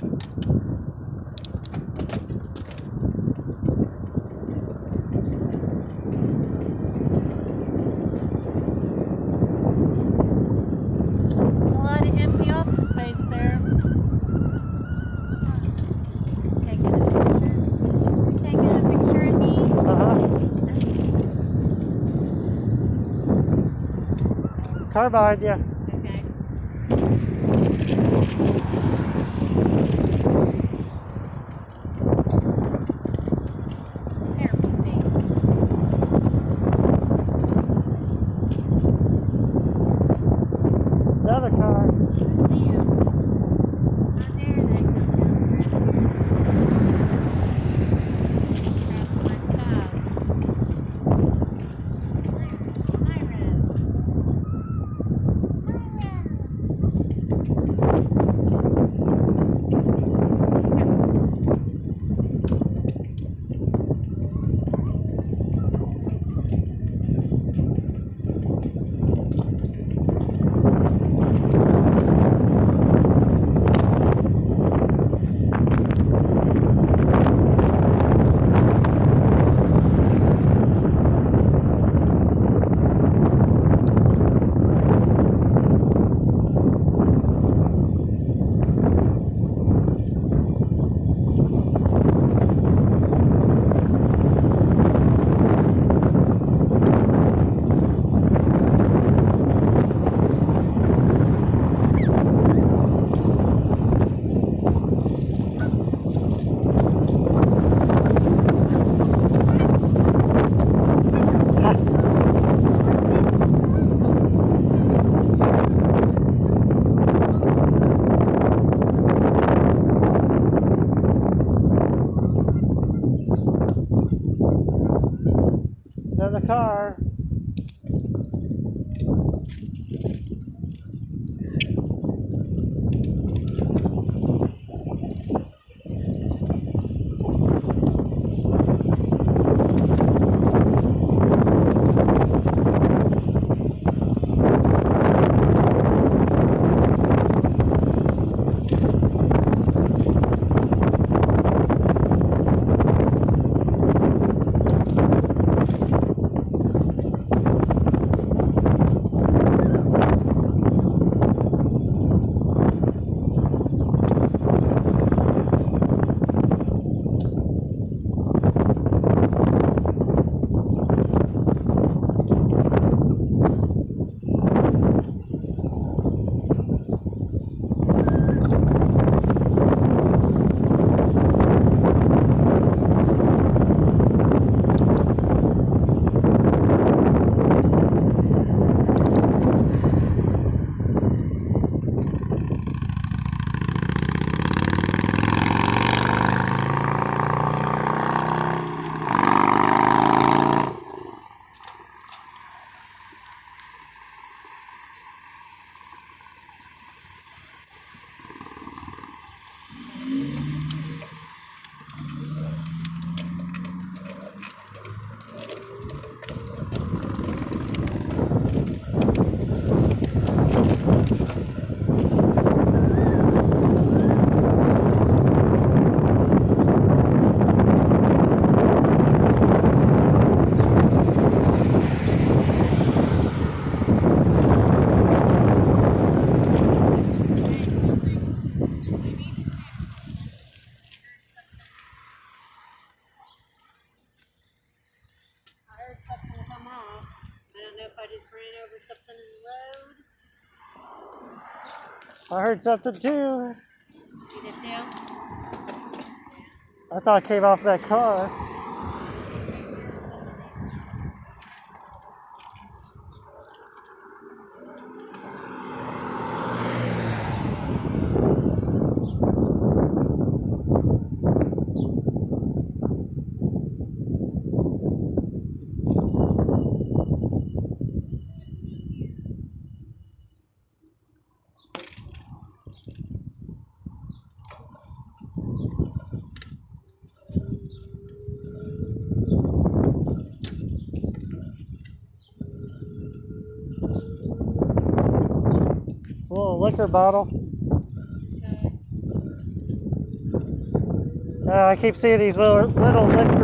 A lot of empty office space there. Taking a picture. You taking a picture of me? Car behind you. Okay. Careful, Dave. Another car. Damn. How dare they come down here? Travel my style. Myron. Another car. Just ran over something in the road. I heard something too. You did too? I thought it came off that car. A little liquor bottle. Okay. I keep seeing these little liquor